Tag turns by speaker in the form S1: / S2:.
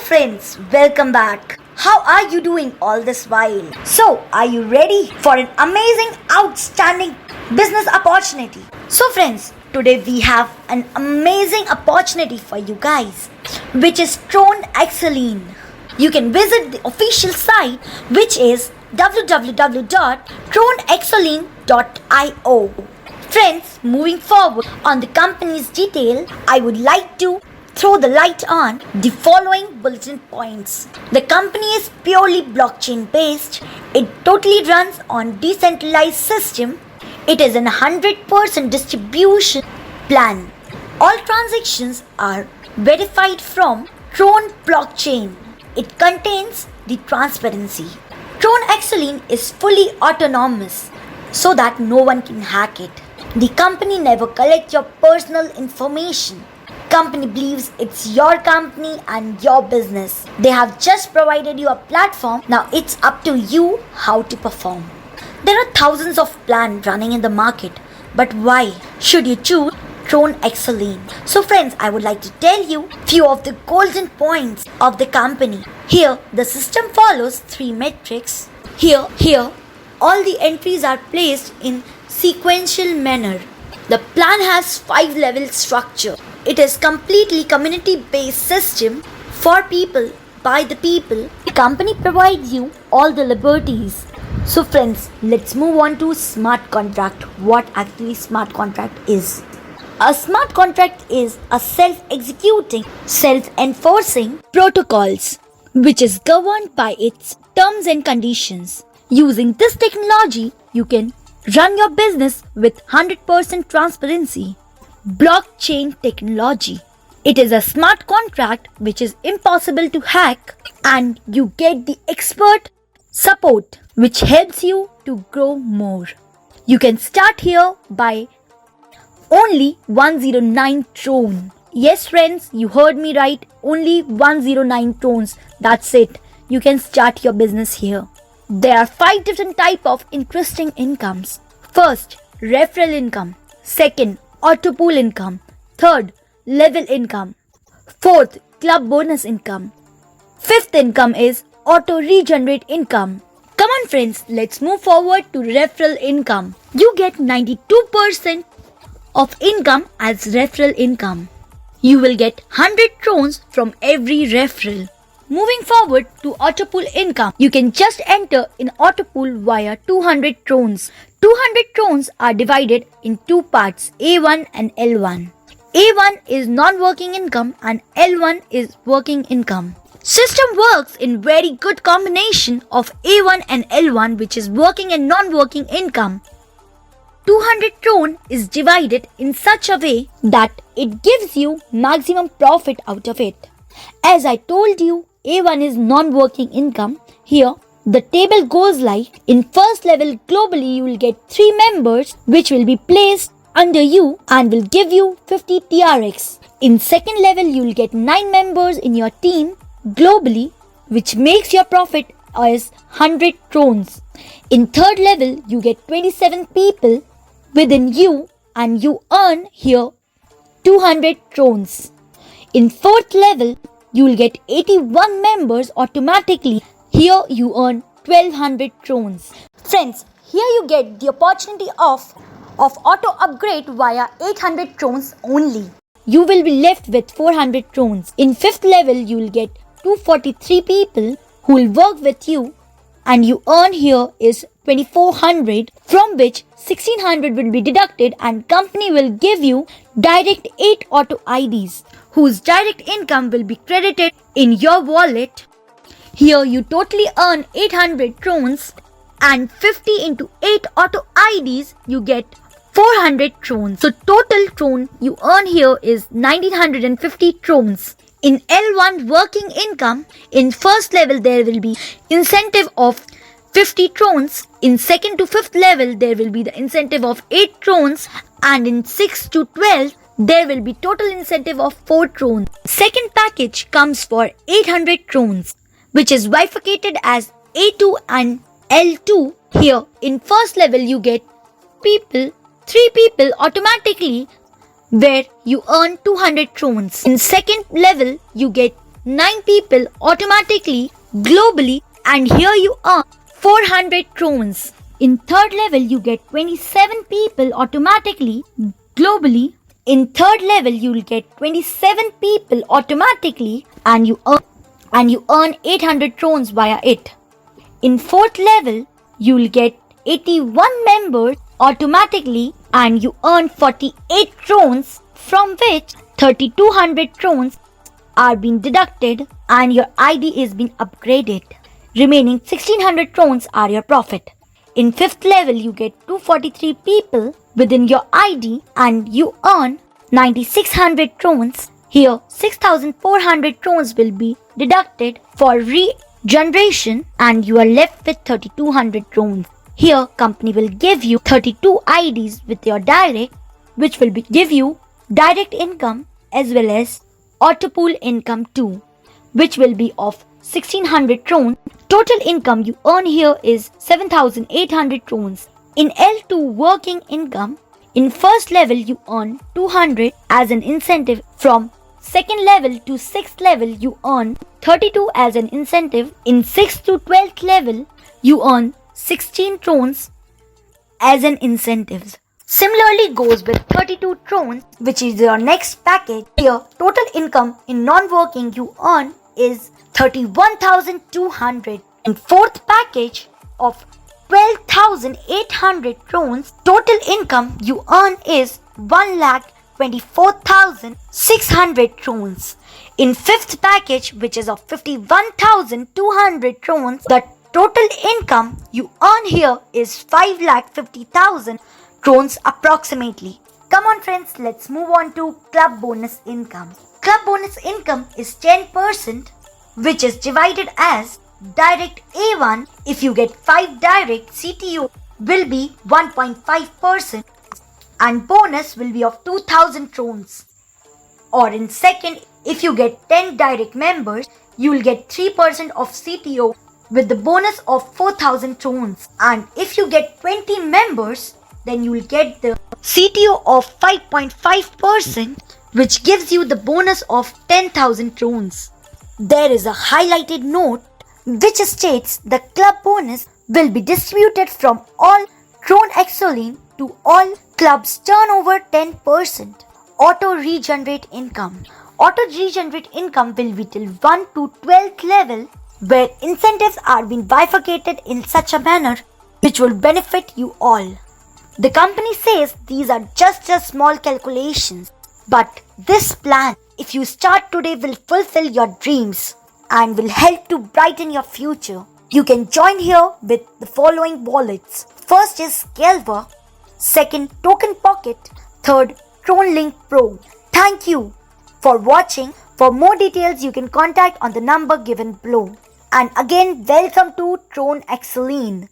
S1: friends, welcome back. How are you doing all this while? So, are you ready for an amazing, outstanding business opportunity? So, friends, today we have an amazing opportunity for you guys, which is Tron Exceline. You can visit the official site, which is www.tronexceline.io. Friends, moving forward on the company's detail, I would like to throw the light on the following bulletin points. The company is purely blockchain based. It totally runs on decentralized system. It is an 100% distribution plan. All transactions are verified from Tron blockchain. It contains the transparency. Tron Exceline is fully autonomous so that no one can hack it. The company never collects your personal information. Company believes it's your company and your business. They have just provided you a platform. Now it's up to you how to perform. There are thousands of plans running in the market, but why should you choose Tron Exceline? So friends, I would like to tell you few of the golden points of the company. Here, the system follows 3 metrics. Here, all the entries are placed in sequential manner. The plan has 5-level structure. It is completely community-based system for people, by the people. The company provides you all the liberties. So friends, let's move on to smart contract. What actually smart contract is? A smart contract is a self-executing, self-enforcing protocols which is governed by its terms and conditions. Using this technology, you can run your business with 100% transparency. Blockchain technology. It is a smart contract which is impossible to hack, and you get the expert support which helps you to grow more. You can start here by only 109 Tron. Yes friends, you heard me right, only 109 Trons. That's it. You can start your business here. There are 5 different types of interesting incomes. First, referral income. Second, auto pool income. Third, level income. Fourth, club bonus income. Fifth income is auto regenerate income. Come on friends, let's move forward to referral income. You get 92% of income as referral income. You will get 100 Trons from every referral. Moving forward to auto pool income, you can just enter in auto pool via 200 Trons. 200 Trons are divided in 2 parts, A1 and L1. A1 is non-working income and L1 is working income. System works in very good combination of A1 and L1, which is working and non-working income. 200 Tron is divided in such a way that it gives you maximum profit out of it. As I told you, A1 is non-working income. Here, the table goes like, in first level globally you will get 3 members which will be placed under you and will give you 50 TRX. In second level you will get 9 members in your team globally, which makes your profit as 100 Trons. In third level you get 27 people within you and you earn here 200 Trons. In fourth level you will get 81 members automatically. Here you earn 1200 Trons. Friends, here you get the opportunity of auto upgrade via 800 Trons only. You will be left with 400 Trons. In fifth level you will get 243 people who will work with you, and you earn here is 2400, from which 1600 will be deducted and company will give you direct 8 auto IDs whose direct income will be credited in your wallet. Here you totally earn 800 Trons, and 50 into 8 auto IDs you get 400 Trons. So total Tron you earn here is 1950 Trons. In L1 working income, in first level there will be incentive of 50 Trons. In second to fifth level there will be the incentive of 8 Trons, and in 6 to 12 there will be total incentive of 4 Trons. Second package comes for 800 Trons, which is bifurcated as A2 and L2. Here in first level you get 3 people automatically, where you earn 200 Trons. In second level you get 9 people automatically, globally, and here you earn 400 crowns. In third level, you get 27 people automatically, globally. In third level, you'll get 27 people automatically, and you earn 800 crowns via it. In fourth level, you'll get 81 members automatically, and you earn 48 crowns, from which 3200 crowns are being deducted and your ID is being upgraded. Remaining 1600 crowns are your profit. In fifth level, you get 243 people within your ID and you earn 9600 crowns. Here, 6400 crowns will be deducted for regeneration and you are left with 3200 crowns. Here, company will give you 32 IDs with your direct, which will give you direct income as well as auto pool income too, which will be of 1600 crowns. Total income you earn here is 7800 crowns. In L2 working income, in first level you earn 200 as an incentive. From second level to sixth level you earn 32 as an incentive. In 6th to 12th level you earn 16 crowns as an incentive. Similarly goes with 32 crowns, which is your next package. Here total income in non-working you earn is 31,200. In fourth package of 12,800 crowns, total income you earn is 1,24,600 crowns. In fifth package, which is of 51,200 crowns, the total income you earn here is 5,50,000 crowns approximately. Come on friends, let's move on to club bonus income. Club bonus income is 10%, which is divided as direct A1. If you get 5 direct, CTO will be 1.5% and bonus will be of 2000 crowns. Or in second, if you get 10 direct members, you will get 3% of CTO with the bonus of 4000 crowns. And if you get 20 members, then you will get the CTO of 5.5%, which gives you the bonus of 10,000 crowns. There is a highlighted note which states the club bonus will be distributed from all Tron Exoline to all clubs turnover 10%. Auto regenerate income. Auto regenerate income will be till 1 to 12th level, where incentives are being bifurcated in such a manner which will benefit you all. The company says these are just small calculations, but this plan, if you start today, will fulfill your dreams and will help to brighten your future. You can join here with the following wallets. First is Galva, second Token Pocket, third TronLink Pro. Thank you for watching. For more details, you can contact on the number given below. And again, welcome to Tron Exoline.